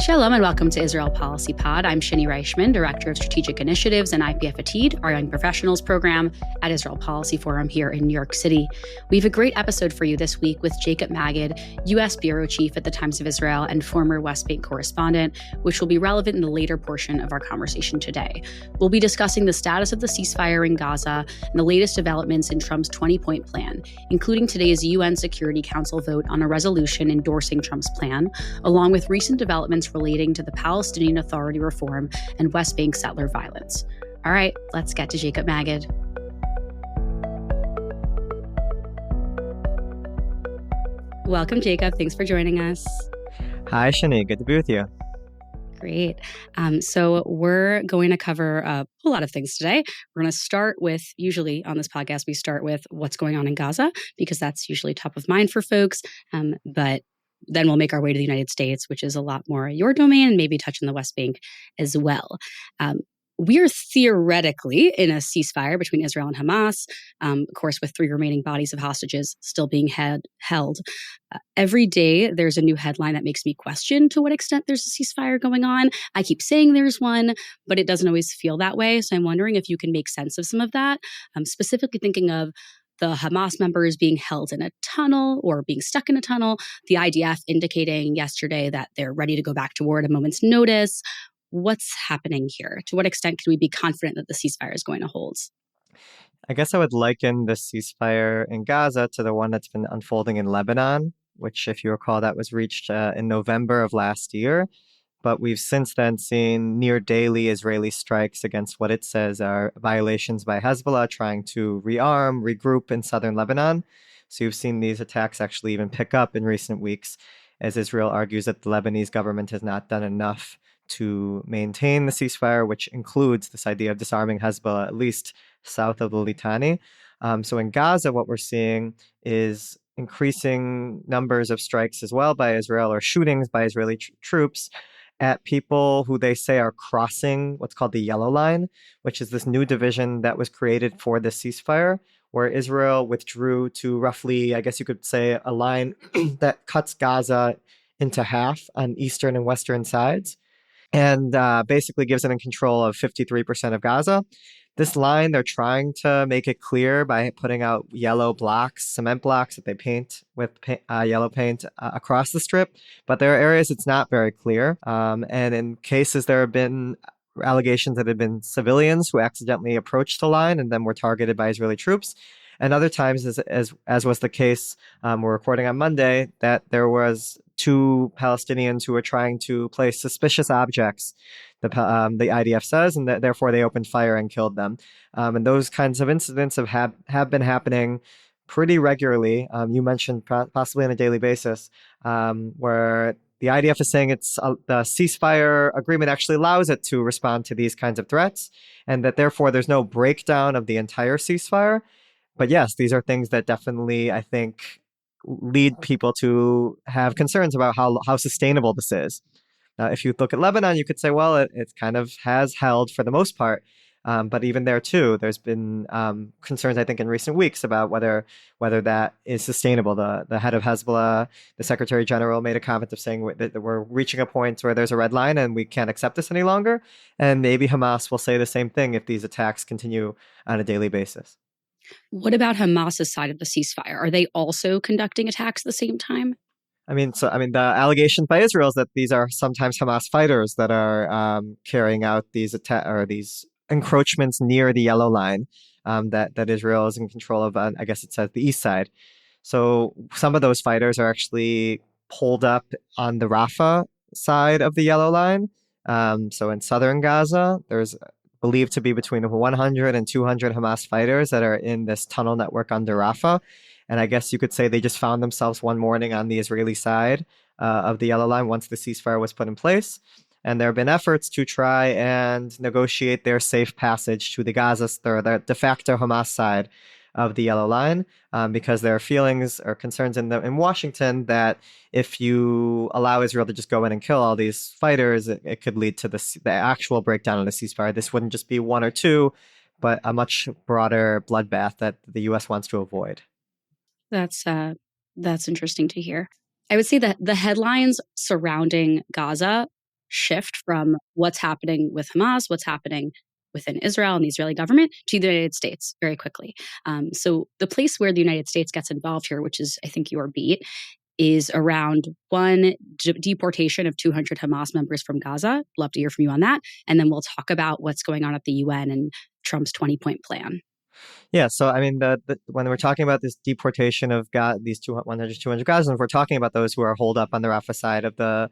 Shalom and welcome to Israel Policy Pod. I'm Shanie Reichman, Director of Strategic Initiatives and IPF Atid, our Young Professionals program at Israel Policy Forum here in New York City. We have a great episode for you this week with Jacob Magid, U.S. Bureau Chief at the Times of Israel and former West Bank correspondent, which will be relevant in the later portion of our conversation today. We'll be discussing the status of the ceasefire in Gaza and the latest developments in Trump's 20-point plan, including today's UN Security Council vote on a resolution endorsing Trump's plan, along with recent developments relating to the Palestinian Authority reform and West Bank settler violence. All right, let's get to Jacob Magid. Welcome, Jacob. Thanks for joining us. Hi, Shanie. Good to be with you. Great. So we're going to cover a whole lot of things today. We're going to start with, usually on this podcast, we start with what's going on in Gaza, because that's usually top of mind for folks. But then we'll make our way to the United States, which is a lot more your domain, and maybe touch on the West Bank as well. We're theoretically in a ceasefire between Israel and Hamas, of course, with 3 remaining bodies of hostages still being held. Every day, there's a new headline that makes me question to what extent there's a ceasefire going on. I keep saying there's one, but it doesn't always feel that way. So I'm wondering if you can make sense of some of that. I'm specifically thinking of the Hamas members being held in a tunnel or being stuck in a tunnel, the IDF indicating yesterday that they're ready to go back to war at a moment's notice. What's happening here? To what extent can we be confident that the ceasefire is going to hold? I guess I would liken the ceasefire in Gaza to the one that's been unfolding in Lebanon, which, if you recall, that was reached in November of last year. But we've since then seen near daily Israeli strikes against what it says are violations by Hezbollah trying to rearm, regroup in southern Lebanon. So you've seen these attacks actually even pick up in recent weeks, as Israel argues that the Lebanese government has not done enough to maintain the ceasefire, which includes this idea of disarming Hezbollah, at least south of the Litani. So in Gaza, what we're seeing is increasing numbers of strikes as well by Israel, or shootings by Israeli troops at people who they say are crossing what's called the Yellow Line, which is this new division that was created for the ceasefire, where Israel withdrew to roughly, I guess you could say, a line that cuts Gaza into half on eastern and western sides, and basically gives it in control of 53% of Gaza. This line, they're trying to make it clear by putting out yellow blocks, cement blocks that they paint with yellow paint across the strip. But there are areas it's not very clear. And in cases, there have been allegations that have been civilians who accidentally approached the line and then were targeted by Israeli troops. And other times, as was the case, we're recording on Monday, that there was 2 Palestinians who were trying to place suspicious objects, the IDF says, and therefore they opened fire and killed them. And those kinds of incidents have been happening pretty regularly. You mentioned possibly on a daily basis, where the IDF is saying the ceasefire agreement actually allows it to respond to these kinds of threats, and that therefore there's no breakdown of the entire ceasefire. But yes, these are things that definitely, I think, lead people to have concerns about how sustainable this is. If you look at Lebanon, you could say, well, it kind of has held for the most part. But even there, too, there's been concerns, I think, in recent weeks about whether that is sustainable. The head of Hezbollah, the Secretary General, made a comment of saying that we're reaching a point where there's a red line and we can't accept this any longer. And maybe Hamas will say the same thing if these attacks continue on a daily basis. What about Hamas's side of the ceasefire? Are they also conducting attacks at the same time? The allegation by Israel is that these are sometimes Hamas fighters that are carrying out these these encroachments near the Yellow Line that Israel is in control of. I guess it says the east side. So some of those fighters are actually pulled up on the Rafah side of the Yellow Line. So in southern Gaza, there's believed to be between 100 and 200 Hamas fighters that are in this tunnel network under Rafah. And I guess you could say they just found themselves one morning on the Israeli side of the Yellow Line once the ceasefire was put in place. And there have been efforts to try and negotiate their safe passage to the the de facto Hamas side of the Yellow Line, because there are feelings or concerns in Washington that if you allow Israel to just go in and kill all these fighters, it could lead to the actual breakdown of the ceasefire. This wouldn't just be 1 or 2, but a much broader bloodbath that the U.S. wants to avoid. That's interesting to hear. I would say that the headlines surrounding Gaza shift from what's happening with Hamas, what's happening within Israel and the Israeli government to the United States very quickly. So the place where the United States gets involved here, which is, I think, your beat, is around one, deportation of 200 Hamas members from Gaza. Love to hear from you on that. And then we'll talk about what's going on at the UN and Trump's 20-point plan. Yeah, so I mean, when we're talking about this deportation of these 200 Gazans, we're talking about those who are holed up on the Rafah side of the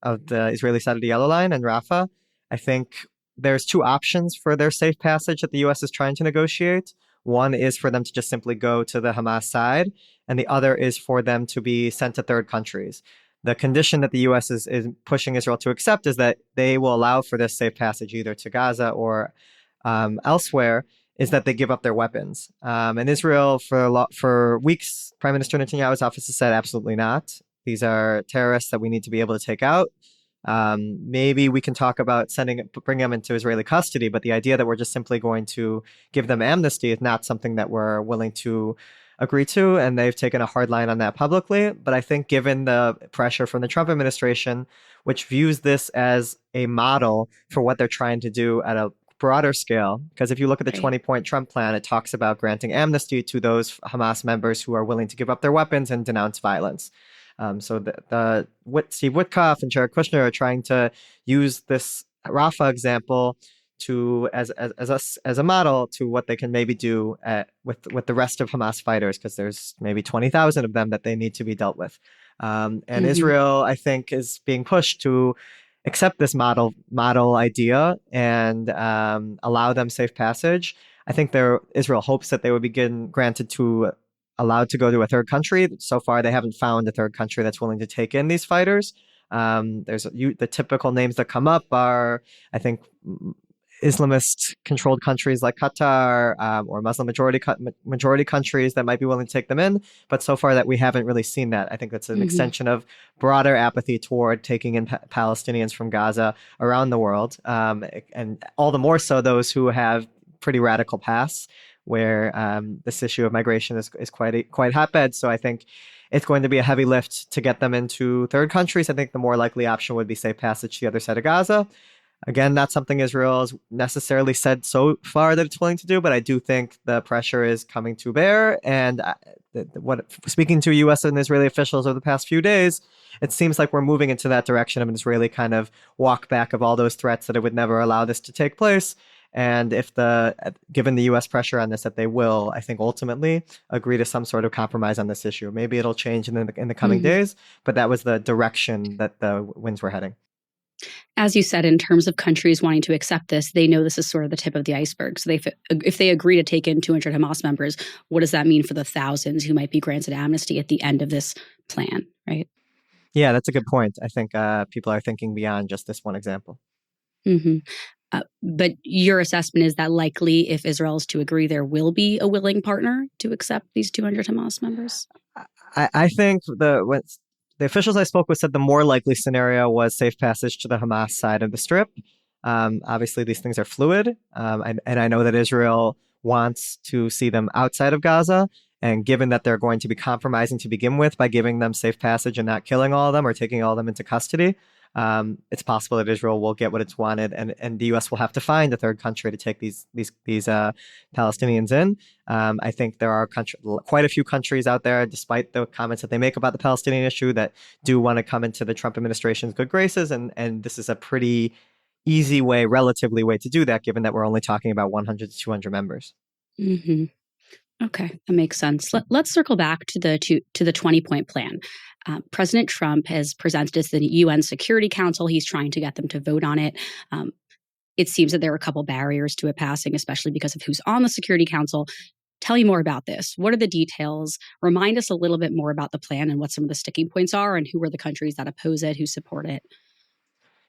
Israeli side of the yellow line and Rafah. I think there's two options for their safe passage that the U.S. is trying to negotiate. One is for them to just simply go to the Hamas side, and the other is for them to be sent to third countries. The condition that the U.S. is pushing Israel to accept is that they will allow for this safe passage either to Gaza or elsewhere, is that they give up their weapons. And Israel, for weeks, Prime Minister Netanyahu's office has said absolutely not. These are terrorists that we need to be able to take out. Maybe we can talk about bringing them into Israeli custody, but the idea that we're just simply going to give them amnesty is not something that we're willing to agree to, and they've taken a hard line on that publicly. But I think given the pressure from the Trump administration, which views this as a model for what they're trying to do at a broader scale, because if you look at the 20-point Trump plan, it talks about granting amnesty to those Hamas members who are willing to give up their weapons and denounce violence. So Steve Witkoff and Jared Kushner are trying to use this Rafah example as a model to what they can maybe do with the rest of Hamas fighters, because there's maybe 20,000 of them that they need to be dealt with. And Israel, I think, is being pushed to accept this model idea and allow them safe passage. I think Israel hopes that they would be allowed to go to a third country. So far, they haven't found a third country that's willing to take in these fighters. The typical names that come up are, I think, Islamist-controlled countries like Qatar or Muslim majority countries that might be willing to take them in. But so far that we haven't really seen that. I think that's an extension of broader apathy toward taking in Palestinians from Gaza around the world. And all the more so those who have pretty radical paths where this issue of migration is quite hotbed. So I think it's going to be a heavy lift to get them into third countries. I think the more likely option would be safe passage to the other side of Gaza. Again, not something Israel has necessarily said so far that it's willing to do, but I do think the pressure is coming to bear. And speaking to U.S. and Israeli officials over the past few days, it seems like we're moving into that direction of an Israeli kind of walk back of all those threats that it would never allow this to take place. And given the U.S. pressure on this, that they will, I think, ultimately agree to some sort of compromise on this issue. Maybe it'll change in the coming days, but that was the direction that the winds were heading. As you said, in terms of countries wanting to accept this, they know this is sort of the tip of the iceberg. So if they agree to take in 200 Hamas members, what does that mean for the thousands who might be granted amnesty at the end of this plan, right? Yeah, that's a good point. I think people are thinking beyond just this one example. But your assessment is that likely, if Israel is to agree, there will be a willing partner to accept these 200 Hamas members? I think the officials I spoke with said the more likely scenario was safe passage to the Hamas side of the strip. Obviously, these things are fluid. And I know that Israel wants to see them outside of Gaza. And given that they're going to be compromising to begin with by giving them safe passage and not killing all of them or taking all of them into custody, it's possible that Israel will get what it's wanted, and the U.S. will have to find a third country to take these Palestinians in. I think there are quite a few countries out there, despite the comments that they make about the Palestinian issue, that do want to come into the Trump administration's good graces, and this is a pretty easy relatively way to do that, given that we're only talking about 100 to 200 members. Okay, that makes sense. Let's circle back to the 20-point plan. President Trump has presented this to the UN Security Council. He's trying to get them to vote on it. It seems that there are a couple barriers to it passing, especially because of who's on the Security Council. Tell me more about this. What are the details? Remind us a little bit more about the plan and what some of the sticking points are, and who are the countries that oppose it, who support it.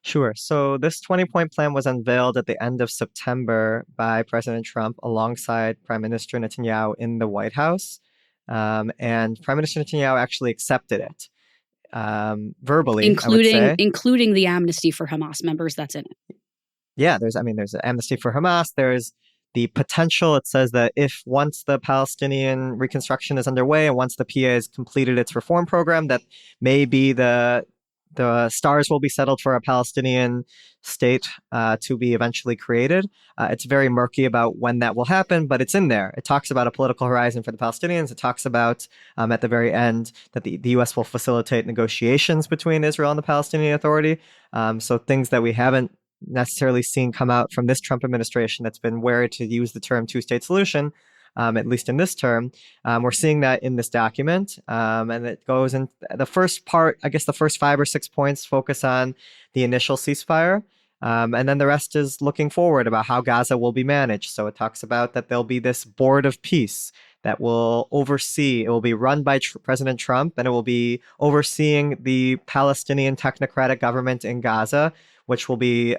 Sure. So this 20-point plan was unveiled at the end of September by President Trump alongside Prime Minister Netanyahu in the White House. And Prime Minister Netanyahu actually accepted it verbally, including the amnesty for Hamas members that's in it. Yeah, there's an amnesty for Hamas. There's the potential. It says that once the Palestinian reconstruction is underway and once the PA has completed its reform program, that maybe the the stars will be settled for a Palestinian state to be eventually created. It's very murky about when that will happen, but it's in there. It talks about a political horizon for the Palestinians. It talks about, at the very end, that the U.S. will facilitate negotiations between Israel and the Palestinian Authority. So things that we haven't necessarily seen come out from this Trump administration that's been wary to use the term two-state solution, at least in this term. We're seeing that in this document. And it goes in the first part, I guess the first 5 or 6 points focus on the initial ceasefire. And then the rest is looking forward about how Gaza will be managed. So it talks about that there'll be this board of peace that will oversee, it will be run by President Trump, and it will be overseeing the Palestinian technocratic government in Gaza, which will be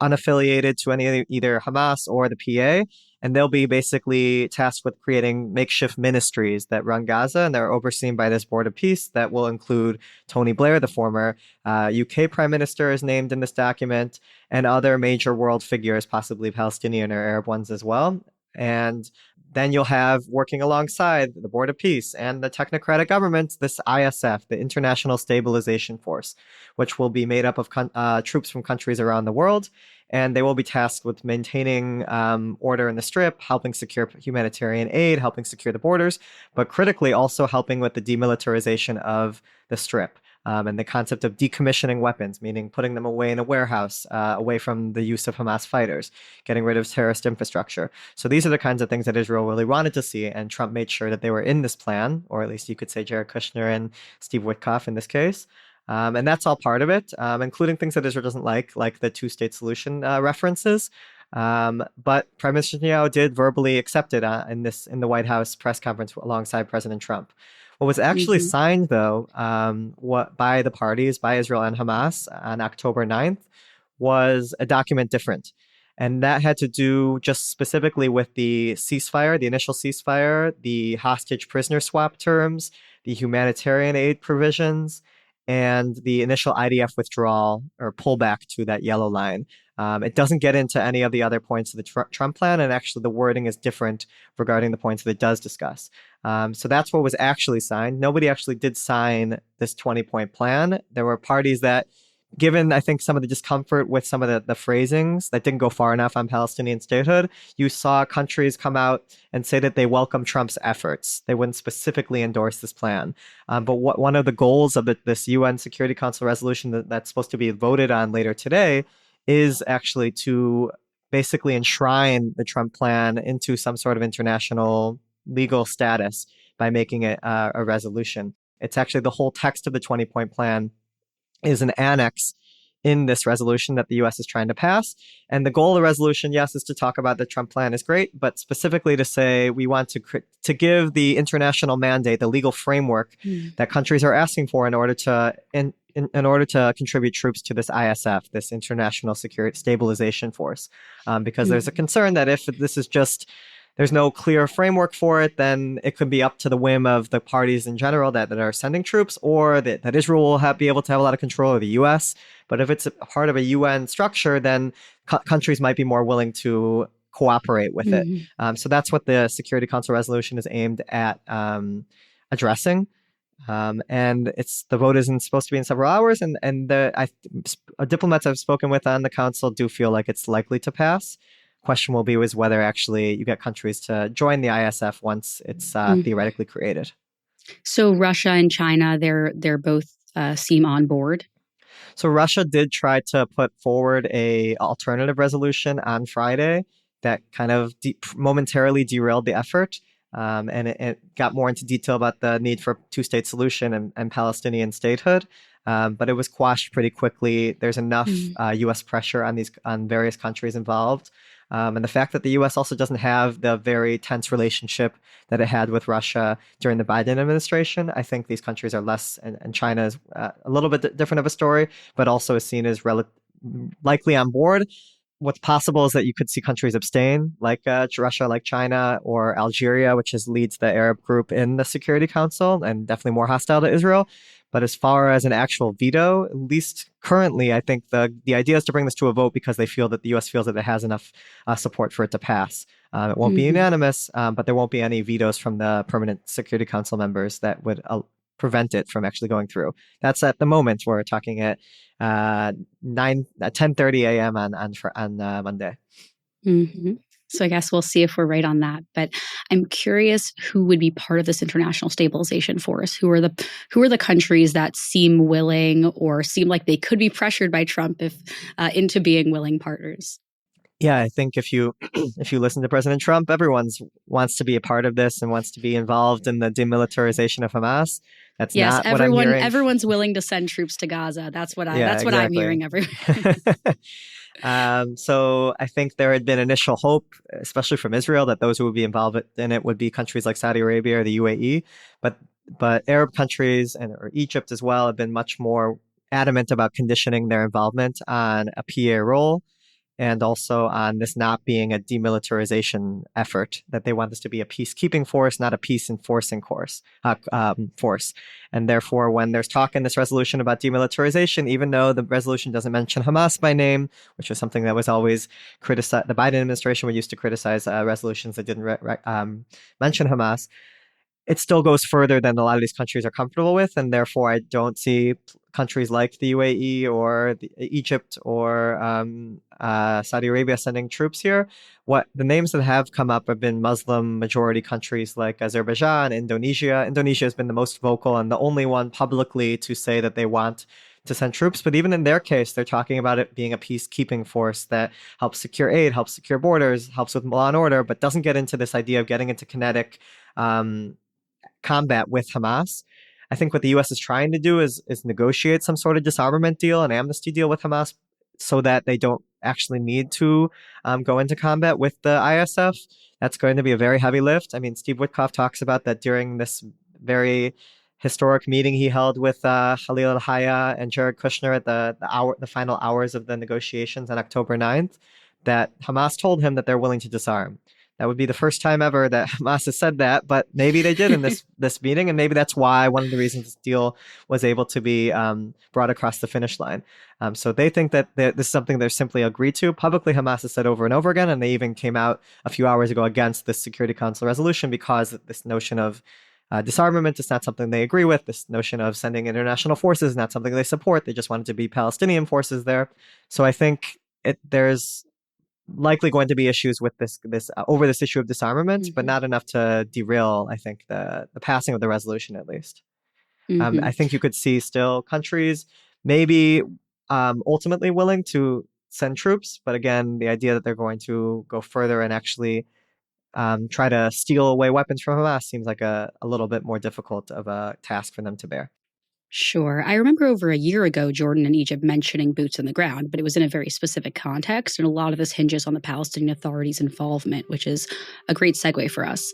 unaffiliated to any either Hamas or the PA. And they'll be basically tasked with creating makeshift ministries that run Gaza, and they're overseen by this board of peace that will include Tony Blair, the former UK prime minister, is named in this document, and other major world figures, possibly Palestinian or Arab ones as well. And then you'll have, working alongside the Board of Peace and the technocratic government, this ISF, the International Stabilization Force, which will be made up of troops from countries around the world. And they will be tasked with maintaining order in the Strip, helping secure humanitarian aid, helping secure the borders, but critically also helping with the demilitarization of the Strip. And the concept of decommissioning weapons, meaning putting them away in a warehouse, away from the use of Hamas fighters, getting rid of terrorist infrastructure. So these are the kinds of things that Israel really wanted to see, and Trump made sure that they were in this plan, or at least you could say Jared Kushner and Steve Witkoff in this case. And that's all part of it, including things that Israel doesn't like the two-state solution references. But Prime Minister Netanyahu did verbally accept it in the White House press conference alongside President Trump. What was actually signed, though, by the parties, by Israel and Hamas on October 9th, was a document different. And that had to do just specifically with the ceasefire, the initial ceasefire, the hostage prisoner swap terms, the humanitarian aid provisions, and the initial IDF withdrawal or pullback to that yellow line. It doesn't get into any of the other points of the Trump plan, and actually the wording is different regarding the points that it does discuss. So that's what was actually signed. Nobody actually did sign this 20-point plan. There were parties that, given, I think, some of the discomfort with some of the phrasings that didn't go far enough on Palestinian statehood, you saw countries come out and say that they welcome Trump's efforts. They wouldn't specifically endorse this plan. But one of the goals of this UN Security Council resolution that's supposed to be voted on later today is actually to basically enshrine the Trump plan into some sort of international legal status by making it a resolution. It's actually the whole text of the 20-point plan is an annex in this resolution that the U.S. is trying to pass. And the goal of the resolution, yes, is to talk about the Trump plan is great, but specifically to say we want to give the international mandate, the legal framework that countries are asking for in order to in order to contribute troops to this ISF, this International Security Stabilization Force, because there's a concern that if this is just there's no clear framework for it, then it could be up to the whim of the parties in general that are sending troops, or that Israel will be able to have a lot of control of the U.S. But if it's a part of a UN structure, then countries might be more willing to cooperate with it. So that's what the Security Council resolution is aimed at addressing. And the vote isn't supposed to be in several hours, and diplomats I've spoken with on the council do feel like it's likely to pass. Question will be whether actually you get countries to join the ISF once it's theoretically created. So Russia and China, they're both seem on board. So Russia did try to put forward a alternative resolution on Friday that kind of momentarily derailed the effort. And it got more into detail about the need for a two-state solution and Palestinian statehood. But it was quashed pretty quickly. There's enough U.S. pressure on various countries involved. And the fact that the U.S. also doesn't have the very tense relationship that it had with Russia during the Biden administration, I think these countries are less, and China is a little bit different of a story, but also is seen as likely on board. What's possible is that you could see countries abstain, like Russia, like China, or Algeria, which leads the Arab group in the Security Council and definitely more hostile to Israel. But as far as an actual veto, at least currently, I think the idea is to bring this to a vote because they feel that the U.S. feels that it has enough support for it to pass. It won't be unanimous, but there won't be any vetoes from the permanent Security Council members that would prevent it from actually going through. That's at the moment. We're talking at 10:30 a.m. on Monday. Mm-hmm. So I guess we'll see if we're right on that. But I'm curious who would be part of this international stabilization force. Who are the countries that seem willing or seem like they could be pressured by Trump into being willing partners? Yeah, I think if you if you listen to President Trump, everyone wants to be a part of this and wants to be involved in the demilitarization of Hamas. That's Yes, not what I'm hearing. everyone's willing to send troops to Gaza. That's what Exactly. I'm hearing everywhere. So I think there had been initial hope, especially from Israel, that those who would be involved in it would be countries like Saudi Arabia or the UAE. But Arab countries or Egypt as well have been much more adamant about conditioning their involvement on a PA role, and also on this not being a demilitarization effort, that they want this to be a peacekeeping force, not a peace enforcing force. And therefore, when there's talk in this resolution about demilitarization, even though the resolution doesn't mention Hamas by name, which was something that was always criticized, the Biden administration would used to criticize resolutions that didn't mention Hamas, it still goes further than a lot of these countries are comfortable with, and therefore I don't see countries like the UAE or Egypt or Saudi Arabia sending troops here. What the names that have come up have been Muslim majority countries like Azerbaijan, Indonesia. Indonesia has been the most vocal and the only one publicly to say that they want to send troops. But even in their case, they're talking about it being a peacekeeping force that helps secure aid, helps secure borders, helps with law and order, but doesn't get into this idea of getting into kinetic combat with Hamas. I think what the U.S. is trying to do is negotiate some sort of disarmament deal, an amnesty deal with Hamas, so that they don't actually need to go into combat with the ISF. That's going to be a very heavy lift. I mean, Steve Witkoff talks about that during this very historic meeting he held with Khalil al-Hayya and Jared Kushner at the final hours of the negotiations on October 9th, that Hamas told him that they're willing to disarm. That would be the first time ever that Hamas has said that, but maybe they did in this meeting, and maybe that's why one of the reasons this deal was able to be brought across the finish line. So they think that this is something they're simply agreed to. Publicly, Hamas has said over and over again, and they even came out a few hours ago against this Security Council resolution because this notion of disarmament is not something they agree with. This notion of sending international forces is not something they support. They just want it to be Palestinian forces there. So I think there's likely going to be issues with this over this issue of disarmament, but not enough to derail, I think, the passing of the resolution, at least. I think you could see still countries maybe ultimately willing to send troops, but again, the idea that they're going to go further and actually try to steal away weapons from Hamas seems like a little bit more difficult of a task for them to bear. Sure. I remember over a year ago, Jordan and Egypt mentioning boots on the ground, but it was in a very specific context. And a lot of this hinges on the Palestinian Authority's involvement, which is a great segue for us.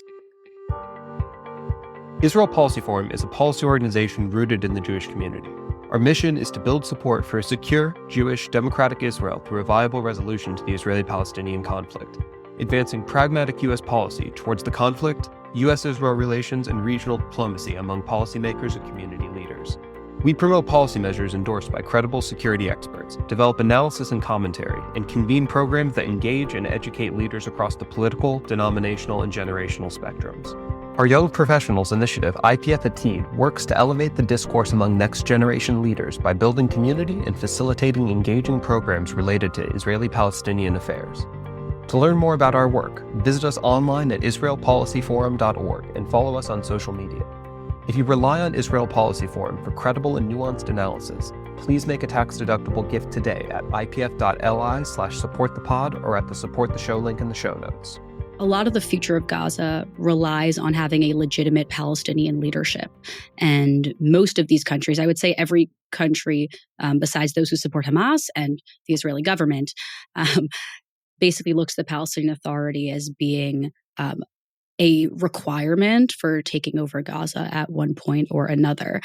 Israel Policy Forum is a policy organization rooted in the Jewish community. Our mission is to build support for a secure, Jewish, democratic Israel through a viable resolution to the Israeli-Palestinian conflict, advancing pragmatic U.S. policy towards the conflict, U.S.-Israel relations, and regional diplomacy among policymakers and community leaders. We promote policy measures endorsed by credible security experts, develop analysis and commentary, and convene programs that engage and educate leaders across the political, denominational, and generational spectrums. Our Young Professionals initiative, IPF Atid, works to elevate the discourse among next-generation leaders by building community and facilitating engaging programs related to Israeli-Palestinian affairs. To learn more about our work, visit us online at israelpolicyforum.org and follow us on social media. If you rely on Israel Policy Forum for credible and nuanced analysis, please make a tax-deductible gift today at ipf.li/supportthepod or at the Support the Show link in the show notes. A lot of the future of Gaza relies on having a legitimate Palestinian leadership. And most of these countries, I would say every country besides those who support Hamas and the Israeli government, basically looks at the Palestinian Authority as being a requirement for taking over Gaza at one point or another.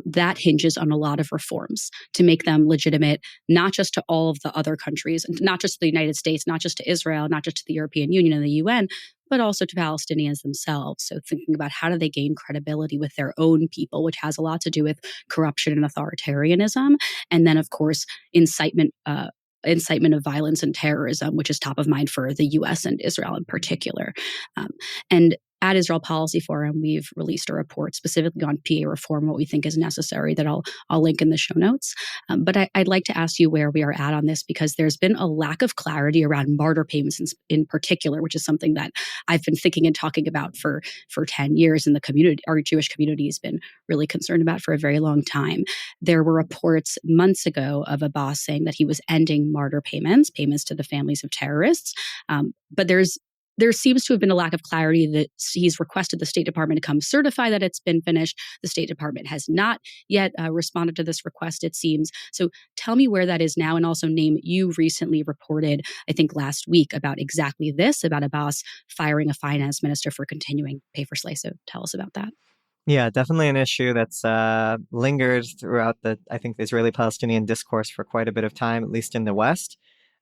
That hinges on a lot of reforms to make them legitimate, not just to all of the other countries, not just to the United States, not just to Israel, not just to the European Union and the UN, but also to Palestinians themselves. So thinking about how do they gain credibility with their own people, which has a lot to do with corruption and authoritarianism. And then, of course, incitement of violence and terrorism, which is top of mind for the U.S. and Israel in particular. And at Israel Policy Forum, we've released a report specifically on PA reform, what we think is necessary, that I'll link in the show notes. But I'd like to ask you where we are at on this, because there's been a lack of clarity around martyr payments in particular, which is something that I've been thinking and talking about for 10 years, and the community, our Jewish community, has been really concerned about for a very long time. There were reports months ago of Abbas saying that he was ending martyr payments to the families of terrorists. But there seems to have been a lack of clarity that he's requested the State Department to come certify that it's been finished. The State Department has not yet responded to this request, it seems. So tell me where that is now, and also name, you recently reported, I think last week, about exactly this, about Abbas firing a finance minister for continuing to pay for slaves. So tell us about that. Yeah, definitely an issue that's lingered throughout the Israeli-Palestinian discourse for quite a bit of time, at least in the West.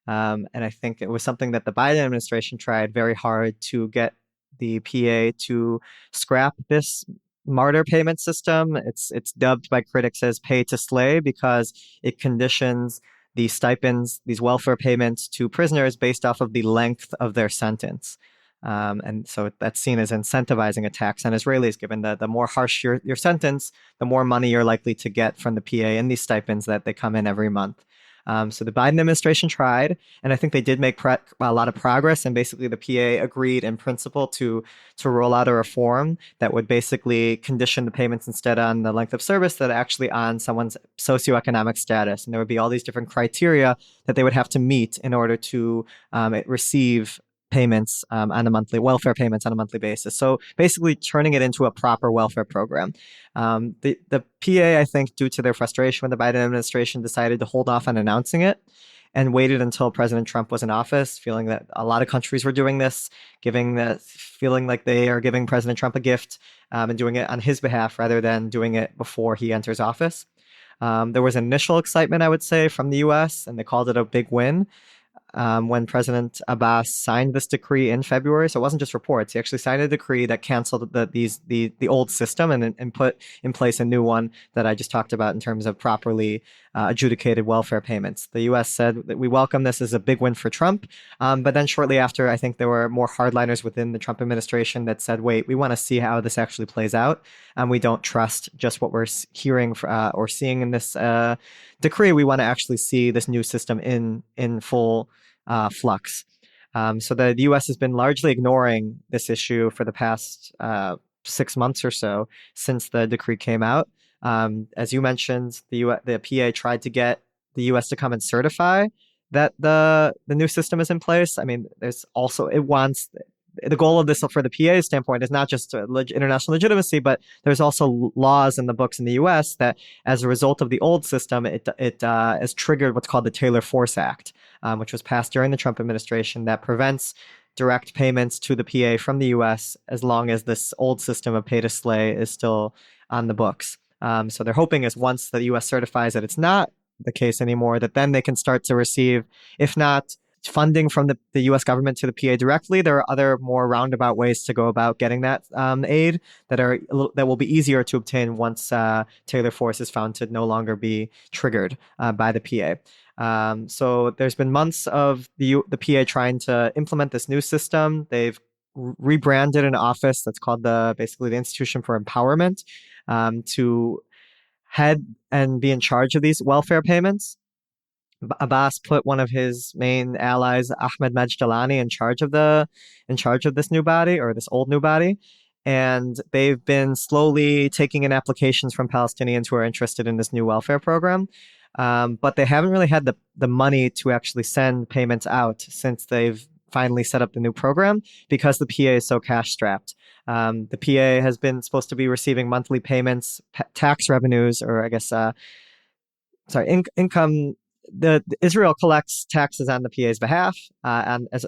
And I think it was something that the Biden administration tried very hard to get the PA to scrap this martyr payment system. It's dubbed by critics as pay to slay because it conditions the stipends, these welfare payments to prisoners based off of the length of their sentence. And so that's seen as incentivizing attacks on Israelis, given that the more harsh your sentence, the more money you're likely to get from the PA in these stipends that they come in every month. So the Biden administration tried, and I think they did make a lot of progress. And basically, the PA agreed in principle to roll out a reform that would basically condition the payments instead on the length of service, that actually on someone's socioeconomic status. And there would be all these different criteria that they would have to meet in order to receive payments on a monthly welfare payments on a monthly basis. So basically turning it into a proper welfare program. The PA, I think, due to their frustration with the Biden administration, decided to hold off on announcing it and waited until President Trump was in office, feeling that a lot of countries were doing this, feeling like they are giving President Trump a gift and doing it on his behalf rather than doing it before he enters office. There was initial excitement, I would say, from the U.S., and they called it a big win. When President Abbas signed this decree in February. So it wasn't just reports. He actually signed a decree that canceled the old system and put in place a new one that I just talked about in terms of properly adjudicated welfare payments. The U.S. said that we welcome this as a big win for Trump. But then shortly after, I think there were more hardliners within the Trump administration that said, wait, we want to see how this actually plays out. And we don't trust just what we're hearing or seeing in this decree. We want to actually see this new system in full flux. So the U.S. has been largely ignoring this issue for the past 6 months or so since the decree came out. As you mentioned, the PA tried to get the U.S. to come and certify that the new system is in place. I mean, the goal of this for the PA standpoint is not just international legitimacy, but there's also laws in the books in the U.S. that, as a result of the old system, it has triggered what's called the Taylor Force Act, which was passed during the Trump administration, that prevents direct payments to the PA from the U.S. as long as this old system of pay to slay is still on the books. So they're hoping is once the U.S. certifies that it's not the case anymore, that then they can start to receive, if not funding from the U.S. government to the PA directly, there are other more roundabout ways to go about getting that aid that will be easier to obtain once Taylor Force is found to no longer be triggered by the PA. So there's been months of the PA trying to implement this new system. They've rebranded an office that's called basically the Institution for Empowerment to head and be in charge of these welfare payments. Abbas put one of his main allies, Ahmed Majdalani, in charge of this new body, or this old new body. And they've been slowly taking in applications from Palestinians who are interested in this new welfare program. But they haven't really had the money to actually send payments out since they've finally set up the new program, because the PA is so cash strapped. The PA has been supposed to be receiving monthly payments, tax revenues, or I guess, income. The Israel collects taxes on the PA's behalf, and as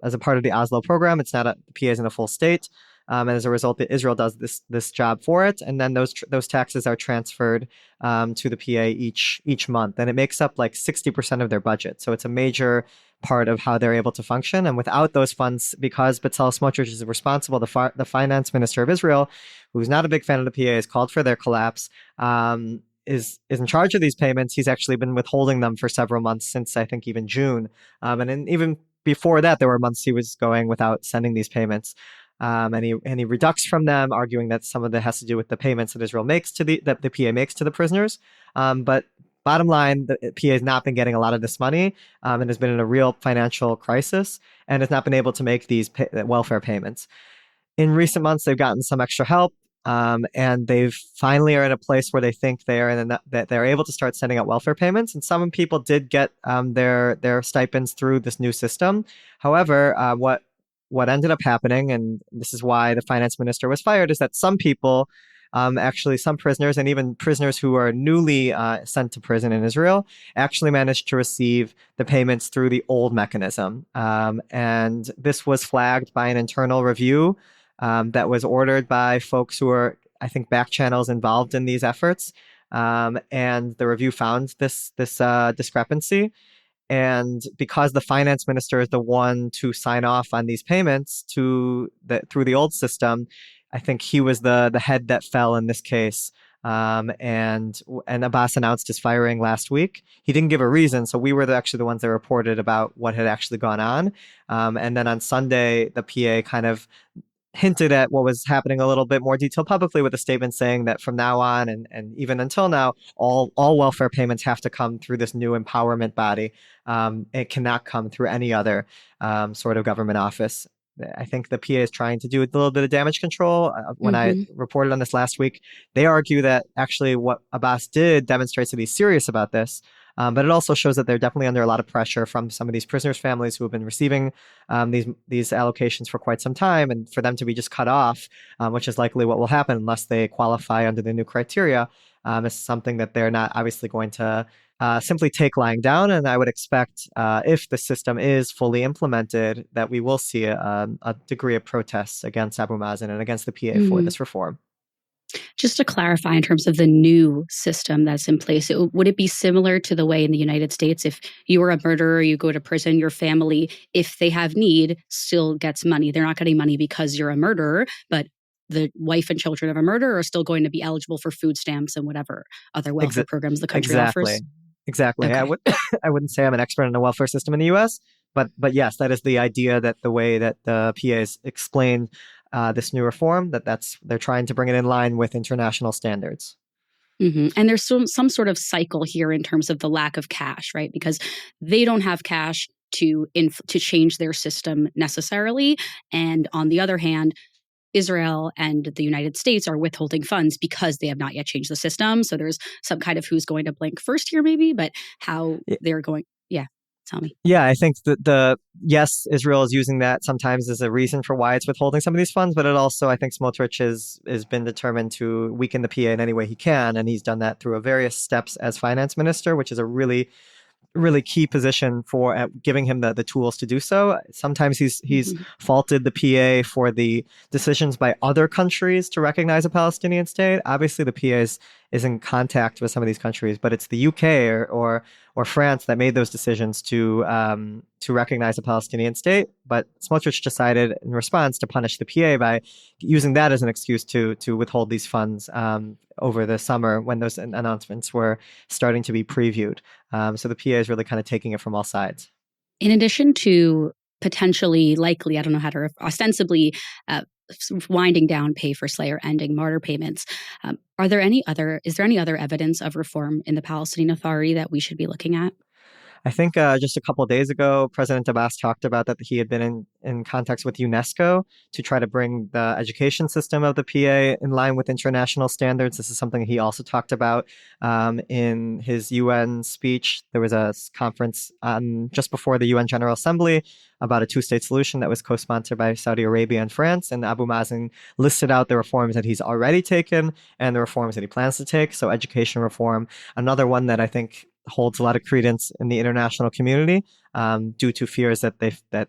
a part of the Oslo program, it's not the PA is in a full state, and as a result, Israel does this job for it, and then those taxes are transferred to the PA each month, and it makes up like 60% of their budget. So it's a major part of how they're able to function. And without those funds, because Bezalel Smotrich is responsible, the finance minister of Israel, who's not a big fan of the PA, has called for their collapse. Is in charge of these payments. He's actually been withholding them for several months, since I think even June. And then even before that, there were months he was going without sending these payments. and he reducts from them, arguing that some of that has to do with the payments that Israel makes to that the PA makes to the prisoners. But bottom line, the PA has not been getting a lot of this money and has been in a real financial crisis and has not been able to make these welfare payments. In recent months, they've gotten some extra help, and they've finally are in a place where they think they are that they're able to start sending out welfare payments. And some people did get their stipends through this new system. However, what ended up happening, and this is why the finance minister was fired, is that some people, actually some prisoners and even prisoners who are newly sent to prison in Israel, actually managed to receive the payments through the old mechanism. And this was flagged by an internal review that was ordered by folks who are, I think, back channels involved in these efforts. And the review found this discrepancy. And because the finance minister is the one to sign off on these payments through the old system, I think he was the head that fell in this case. And Abbas announced his firing last week. He didn't give a reason, so we were actually the ones that reported about what had actually gone on. And then on Sunday, the PA kind of hinted at what was happening a little bit more detail publicly with a statement saying that from now on and even until now, all welfare payments have to come through this new empowerment body. It cannot come through any other sort of government office. I think the PA is trying to do a little bit of damage control. When I reported on this last week, they argue that actually what Abbas did demonstrates that he's serious about this. But it also shows that they're definitely under a lot of pressure from some of these prisoners' families who have been receiving these allocations for quite some time, and for them to be just cut off, which is likely what will happen unless they qualify under the new criteria, is something that they're not obviously going to simply take lying down. And I would expect, if the system is fully implemented, that we will see a degree of protests against Abu Mazen and against the PA for this reform. Just to clarify, in terms of the new system that's in place, would it be similar to the way in the United States, if you were a murderer, you go to prison, your family, if they have need, still gets money? They're not getting money because you're a murderer, but the wife and children of a murderer are still going to be eligible for food stamps and whatever other welfare programs the country offers? Exactly. Okay. I wouldn't say I'm an expert in the welfare system in the U.S., but yes, that is the idea, that the way that the PAs explained this new reform, they're trying to bring it in line with international standards. And there's some sort of cycle here in terms of the lack of cash, right? Because they don't have cash to change their system necessarily. And on the other hand, Israel and the United States are withholding funds because they have not yet changed the system. So there's some kind of who's going to blink first here, maybe, but how they're going. Yeah. Tell me. Yeah, I think that yes, Israel is using that sometimes as a reason for why it's withholding some of these funds, but it also, I think Smotrich has been determined to weaken the PA in any way he can, and he's done that through various steps as finance minister, which is a really key position for giving him the tools to do so. Sometimes he's faulted the PA for the decisions by other countries to recognize a Palestinian state. Obviously, the PA is in contact with some of these countries, but it's the UK or France that made those decisions to recognize a Palestinian state. But Smotrich decided in response to punish the PA by using that as an excuse to withhold these funds over the summer when those announcements were starting to be previewed. So the PA is really kind of taking it from all sides. In addition to potentially, likely, I don't know how to ostensibly winding down pay for slay or ending martyr payments, is there any other evidence of reform in the Palestinian Authority that we should be looking at? I think just a couple of days ago, President Abbas talked about that he had been in contacts with UNESCO to try to bring the education system of the PA in line with international standards. This is something he also talked about in his UN speech. There was a conference just before the UN General Assembly about a two-state solution that was co-sponsored by Saudi Arabia and France. And Abu Mazen listed out the reforms that he's already taken and the reforms that he plans to take. So education reform, another one that I think holds a lot of credence in the international community due to fears that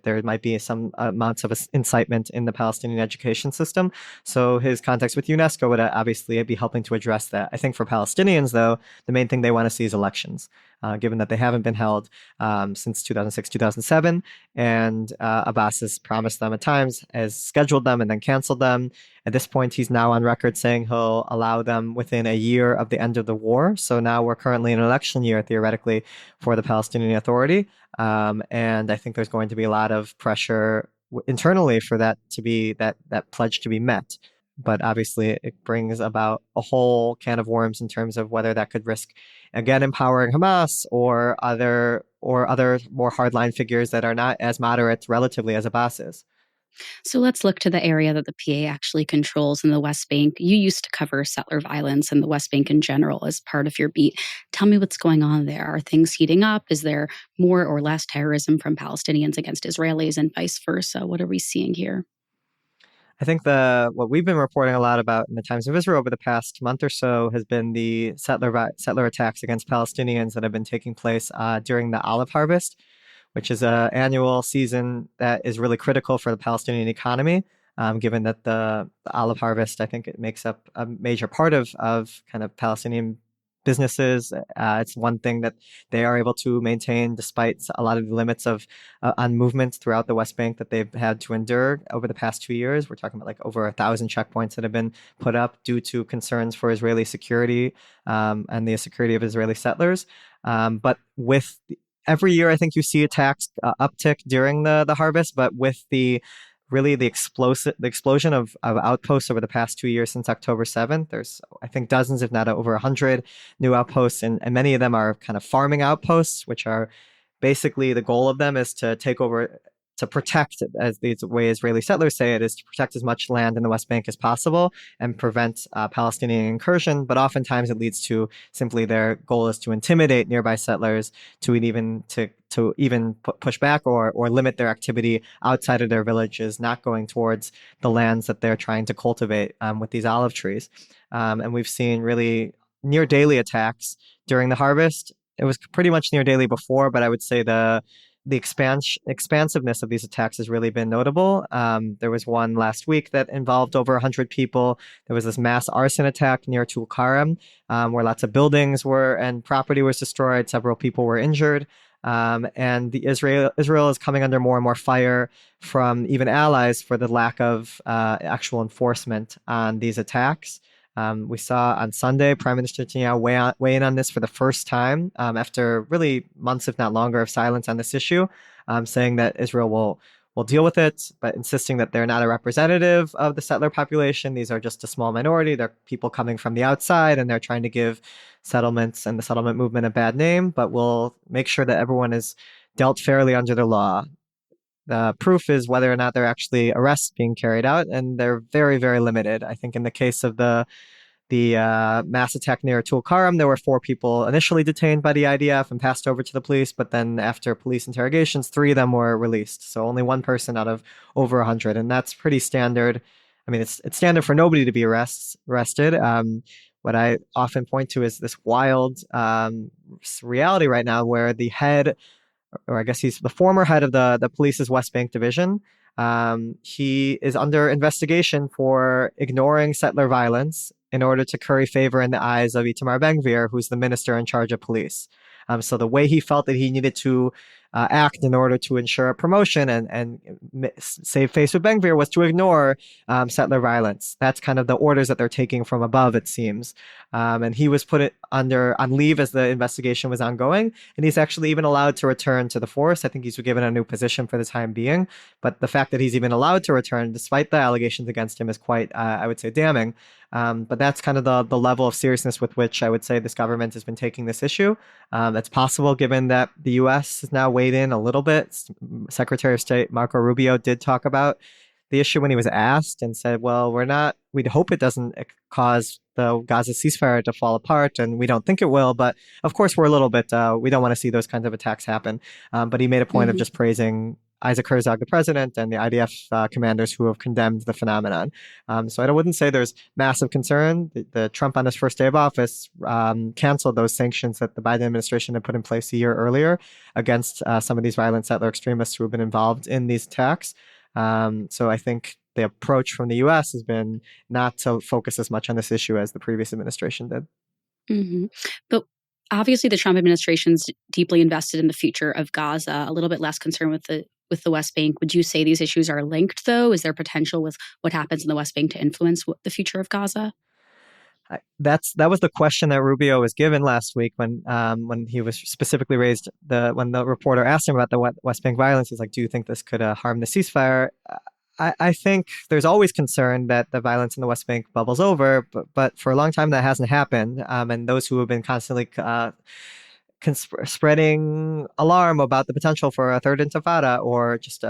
there might be some amounts of incitement in the Palestinian education system. So his contacts with UNESCO would obviously be helping to address that. I think for Palestinians, though, the main thing they want to see is elections, given that they haven't been held since 2006, 2007. And Abbas has promised them at times, has scheduled them and then canceled them. At this point, he's now on record saying he'll allow them within a year of the end of the war. So now we're currently in an election year, theoretically, for the Palestinian Authority. And I think there's going to be a lot of pressure internally for that to be that pledge to be met. But obviously, it brings about a whole can of worms in terms of whether that could risk, again, empowering Hamas or other more hardline figures that are not as moderate relatively as Abbas is. So let's look to the area that the PA actually controls in the West Bank. You used to cover settler violence in the West Bank in general as part of your beat. Tell me what's going on there. Are things heating up? Is there more or less terrorism from Palestinians against Israelis and vice versa? What are we seeing here? I think what we've been reporting a lot about in the Times of Israel over the past month or so has been the settler attacks against Palestinians that have been taking place during the olive harvest, which is an annual season that is really critical for the Palestinian economy, given that the olive harvest, I think it makes up a major part of kind of Palestinian businesses. It's one thing that they are able to maintain despite a lot of the limits of on movements throughout the West Bank that they've had to endure over the past 2 years. We're talking about like over 1,000 checkpoints that have been put up due to concerns for Israeli security and the security of Israeli settlers. But with every year, I think you see attacks uptick during the harvest, but with the explosion of outposts over the past 2 years since October 7th. There's, I think, dozens, if not over 100 new outposts, and many of them are kind of farming outposts, which are basically the goal of them is to take over, to protect, as the way Israeli settlers say it, is to protect as much land in the West Bank as possible and prevent Palestinian incursion. But oftentimes it leads to simply their goal is to intimidate nearby settlers to even push back or limit their activity outside of their villages, not going towards the lands that they're trying to cultivate with these olive trees. And we've seen really near daily attacks during the harvest. It was pretty much near daily before, but I would say the expansiveness of these attacks has really been notable. There was one last week that involved over 100 people. There was this mass arson attack near Tulkarem, where lots of buildings and property was destroyed. Several people were injured. And Israel is coming under more and more fire from even allies for the lack of actual enforcement on these attacks. We saw on Sunday Prime Minister Netanyahu weigh in on this for the first time after really months, if not longer, of silence on this issue, saying that Israel will deal with it, but insisting that they're not a representative of the settler population. These are just a small minority. They're people coming from the outside, and they're trying to give settlements and the settlement movement a bad name, but we'll make sure that everyone is dealt fairly under the law. The proof is whether or not there are actually arrests being carried out, and they're very, very limited. I think in the case of the mass attack near Tulkarem, there were 4 people initially detained by the IDF and passed over to the police, but then after police interrogations, 3 of them were released. So only 1 person out of over 100, and that's pretty standard. I mean, it's standard for nobody to be arrested. What I often point to is this wild reality right now where the head, or I guess he's the former head of the police's West Bank division. He is under investigation for ignoring settler violence in order to curry favor in the eyes of Itamar Ben-Gvir, who's the minister in charge of police. So the way he felt that he needed to act in order to ensure a promotion and save face with Ben-Gvir was to ignore settler violence. That's kind of the orders that they're taking from above, it seems. And he was put on leave as the investigation was ongoing, and he's actually even allowed to return to the force. I think he's given a new position for the time being, but the fact that he's even allowed to return, despite the allegations against him, is quite, I would say, damning. But that's kind of the level of seriousness with which I would say this government has been taking this issue. It's possible given that the U.S. has now weighed in a little bit. Secretary of State Marco Rubio did talk about the issue when he was asked and said, well, we'd hope it doesn't cause the Gaza ceasefire to fall apart, and we don't think it will, but of course we're a little bit, we don't want to see those kinds of attacks happen. But he made a point of just praising Isaac Herzog, the president, and the IDF commanders who have condemned the phenomenon. So I wouldn't say there's massive concern. The Trump on his first day of office canceled those sanctions that the Biden administration had put in place a year earlier against some of these violent settler extremists who have been involved in these attacks. So I think the approach from the U.S. has been not to focus as much on this issue as the previous administration did. Mm-hmm. But obviously the Trump administration's deeply invested in the future of Gaza, a little bit less concerned with the West Bank. Would you say these issues are linked, though? Is there potential with what happens in the West Bank to influence the future of Gaza? That was the question that Rubio was given last week when he was specifically raised when the reporter asked him about the West Bank violence. He's like, "Do you think this could harm the ceasefire?" I think there's always concern that the violence in the West Bank bubbles over, but for a long time that hasn't happened. And those who have been constantly spreading alarm about the potential for a third intifada or just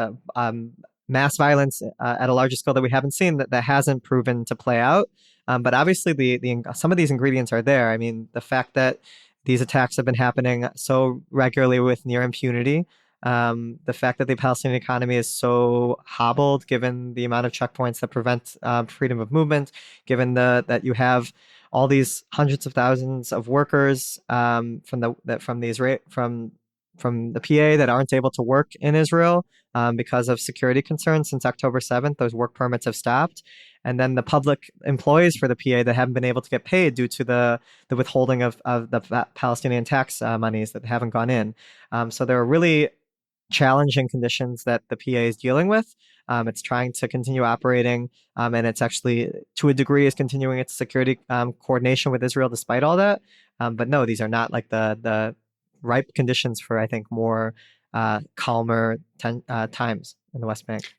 mass violence at a larger scale that we haven't seen, that hasn't proven to play out. But obviously, some of these ingredients are there. I mean, the fact that these attacks have been happening so regularly with near impunity, the fact that the Palestinian economy is so hobbled, given the amount of checkpoints that prevent freedom of movement, given that you have all these hundreds of thousands of workers from the PA that aren't able to work in Israel because of security concerns since October 7th. Those work permits have stopped. And then the public employees for the PA that haven't been able to get paid due to the withholding of the Palestinian tax monies that haven't gone in. So there are really challenging conditions that the PA is dealing with. It's trying to continue operating, and it's actually, to a degree, is continuing its security coordination with Israel despite all that. But no, these are not like the ripe conditions for, I think, more calmer times in the West Bank.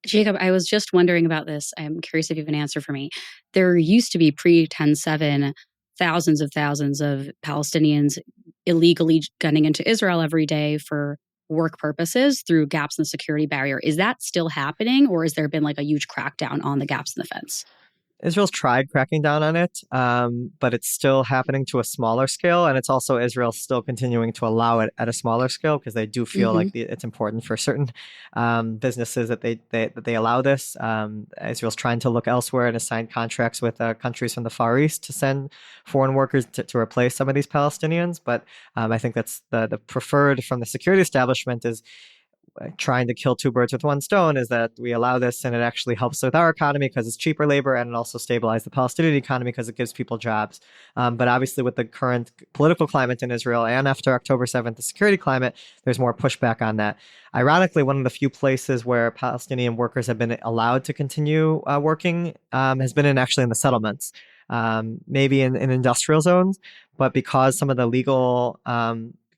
Jacob, I was just wondering about this. I'm curious if you have an answer for me. There used to be pre-10/7 thousands of Palestinians illegally gunning into Israel every day for work purposes through gaps in the security barrier. Is that still happening, or has there been like a huge crackdown on the gaps in the fence? Israel's tried cracking down on it, but it's still happening to a smaller scale, and it's also Israel still continuing to allow it at a smaller scale because they do feel like it's important for certain businesses that they allow this. Israel's trying to look elsewhere and assign contracts with countries from the Far East to send foreign workers to replace some of these Palestinians. But I think that's the preferred from the security establishment is trying to kill two birds with one stone, is that we allow this and it actually helps with our economy because it's cheaper labor, and it also stabilizes the Palestinian economy because it gives people jobs. But obviously with the current political climate in Israel and after October 7th, the security climate, there's more pushback on that. Ironically, one of the few places where Palestinian workers have been allowed to continue working has been actually in the settlements, maybe in industrial zones, but because some of the legal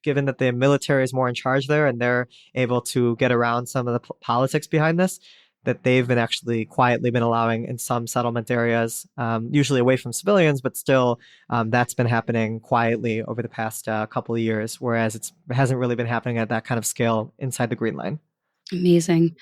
given that the military is more in charge there and they're able to get around some of the politics behind this, that they've been actually quietly been allowing in some settlement areas, usually away from civilians, but still that's been happening quietly over the past couple of years, whereas it hasn't really been happening at that kind of scale inside the Green Line. Amazing.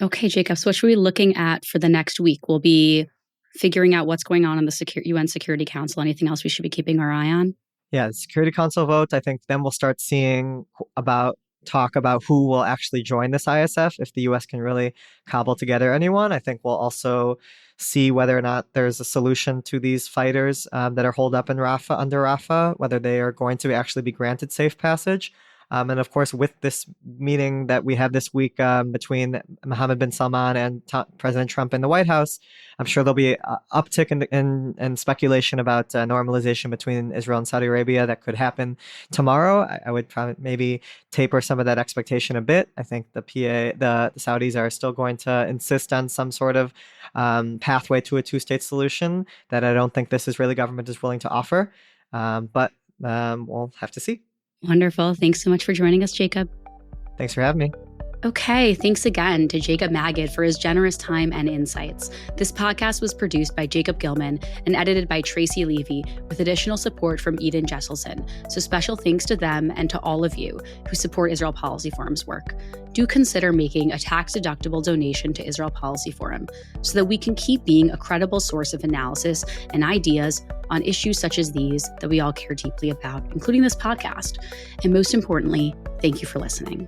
Okay, Jacob, so what should we be looking at for the next week? We'll be figuring out what's going on in the UN Security Council. Anything else we should be keeping our eye on? Yeah, the Security Council vote, I think then we'll start seeing talk about who will actually join this ISF, if the U.S. can really cobble together anyone. I think we'll also see whether or not there's a solution to these fighters that are holed up in Rafah, under Rafah, whether they are going to actually be granted safe passage. And of course, with this meeting that we have this week between Mohammed bin Salman and President Trump in the White House, I'm sure there'll be an uptick in speculation about normalization between Israel and Saudi Arabia that could happen tomorrow. I would probably maybe taper some of that expectation a bit. I think the Saudis are still going to insist on some sort of pathway to a two-state solution that I don't think this Israeli government is willing to offer. But we'll have to see. Wonderful. Thanks so much for joining us, Jacob. Thanks for having me. Okay, thanks again to Jacob Magid for his generous time and insights. This podcast was produced by Jacob Gilman and edited by Tracy Levy with additional support from Eden Jesselson. So special thanks to them and to all of you who support Israel Policy Forum's work. Do consider making a tax-deductible donation to Israel Policy Forum so that we can keep being a credible source of analysis and ideas on issues such as these that we all care deeply about, including this podcast. And most importantly, thank you for listening.